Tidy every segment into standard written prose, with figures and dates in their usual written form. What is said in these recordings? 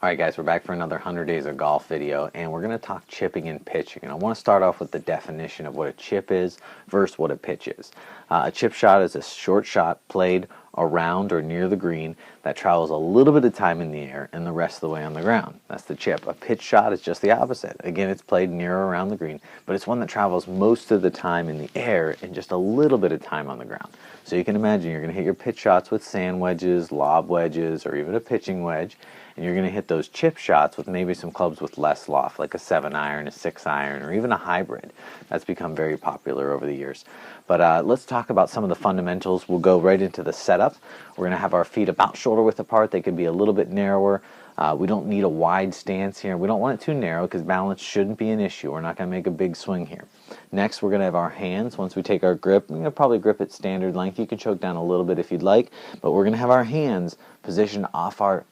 Alright guys, we're back for another 100 Days of Golf video, and we're going to talk chipping and pitching. And I want to start off with the definition of what a chip is versus what a pitch is. A chip shot is a short shot played around or near the green that travels a little bit of time in the air and the rest of the way on the ground. That's the chip. A pitch shot is just the opposite. Again, it's played near or around the green, but it's one that travels most of the time in the air and just a little bit of time on the ground. So you can imagine you're going to hit your pitch shots with sand wedges, lob wedges, or even a pitching wedge, and you're going to hit those chip shots with maybe some clubs with less loft, like a 7-iron, a 6-iron, or even a hybrid. That's become very popular over the years. But let's talk about some of the fundamentals. We'll go right into the setup. We're going to have our feet about shoulder width apart. They could be a little bit narrower. We don't need a wide stance here. We don't want it too narrow because balance shouldn't be an issue. We're not going to make a big swing here. Next, we're going to have our hands. Once we take our grip, we're going to probably grip at standard length. You can choke down a little bit if you'd like, but we're going to have our hands positioned off our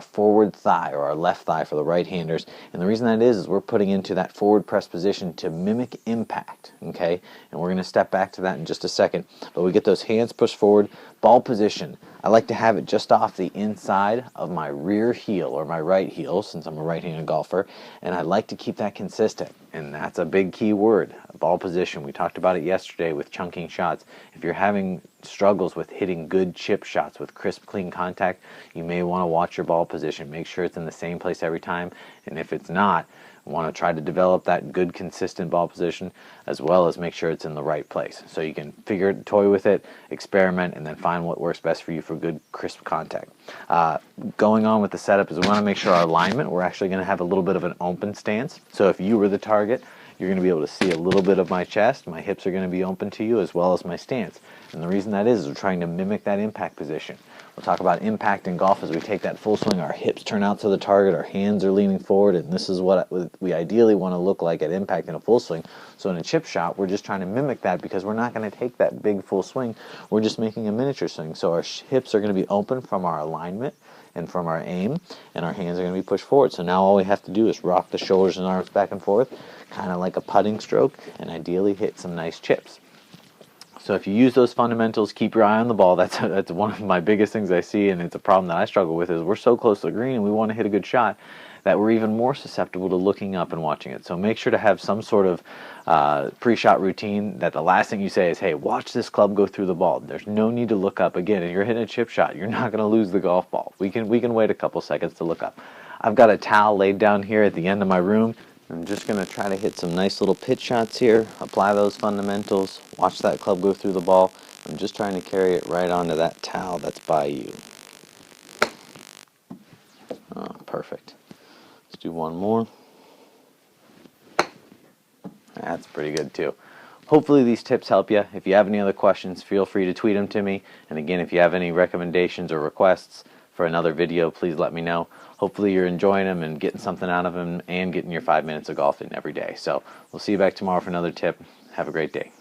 forward thigh, or our left thigh for the right-handers. And the reason that is we're putting into that forward press position to mimic impact, okay? And we're going to step back to that in just a second. But we get those hands pushed forward. Ball position, I like to have it just off the inside of my rear heel, or my right heel, since I'm a right-handed golfer, and I like to keep that consistent. And that's a big key word, ball position. We talked about it yesterday with chunking shots. If you're having struggles with hitting good chip shots with crisp, clean contact, you may want to watch your ball position. Make sure it's in the same place every time, and if it's not, want to try to develop that good, consistent ball position, as well as make sure it's in the right place. So you can toy with it, experiment, and then find what works best for you for good, crisp contact. Going on with the setup is we want to make sure our alignment, we're actually going to have a little bit of an open stance. So if you were the target, you're going to be able to see a little bit of my chest. My hips are going to be open to you, as well as my stance. And the reason that is we're trying to mimic that impact position. We'll talk about impact in golf as we take that full swing. Our hips turn out to the target, our hands are leaning forward, and this is what we ideally want to look like at impact in a full swing. So in a chip shot, we're just trying to mimic that because we're not going to take that big full swing. We're just making a miniature swing. So our hips are going to be open from our alignment and from our aim, and our hands are going to be pushed forward. So now all we have to do is rock the shoulders and arms back and forth, kind of like a putting stroke, and ideally hit some nice chips. So if you use those fundamentals, keep your eye on the ball. That's one of my biggest things I see, and it's a problem that I struggle with, is we're so close to the green and we want to hit a good shot that we're even more susceptible to looking up and watching it. So make sure to have some sort of pre-shot routine that the last thing you say is, hey, watch this club go through the ball. There's no need to look up. Again, if you're hitting a chip shot, you're not going to lose the golf ball. We can wait a couple seconds to look up. I've got a towel laid down here at the end of my room. I'm just going to try to hit some nice little pitch shots here, apply those fundamentals, watch that club go through the ball. I'm just trying to carry it right onto that towel that's by you. Oh, perfect. Let's do one more. That's pretty good too. Hopefully these tips help you. If you have any other questions, feel free to tweet them to me. And again, if you have any recommendations or requests for another video, please let me know. Hopefully you're enjoying them and getting something out of them and getting your 5 minutes of golf in every day. So we'll see you back tomorrow for another tip. Have a great day.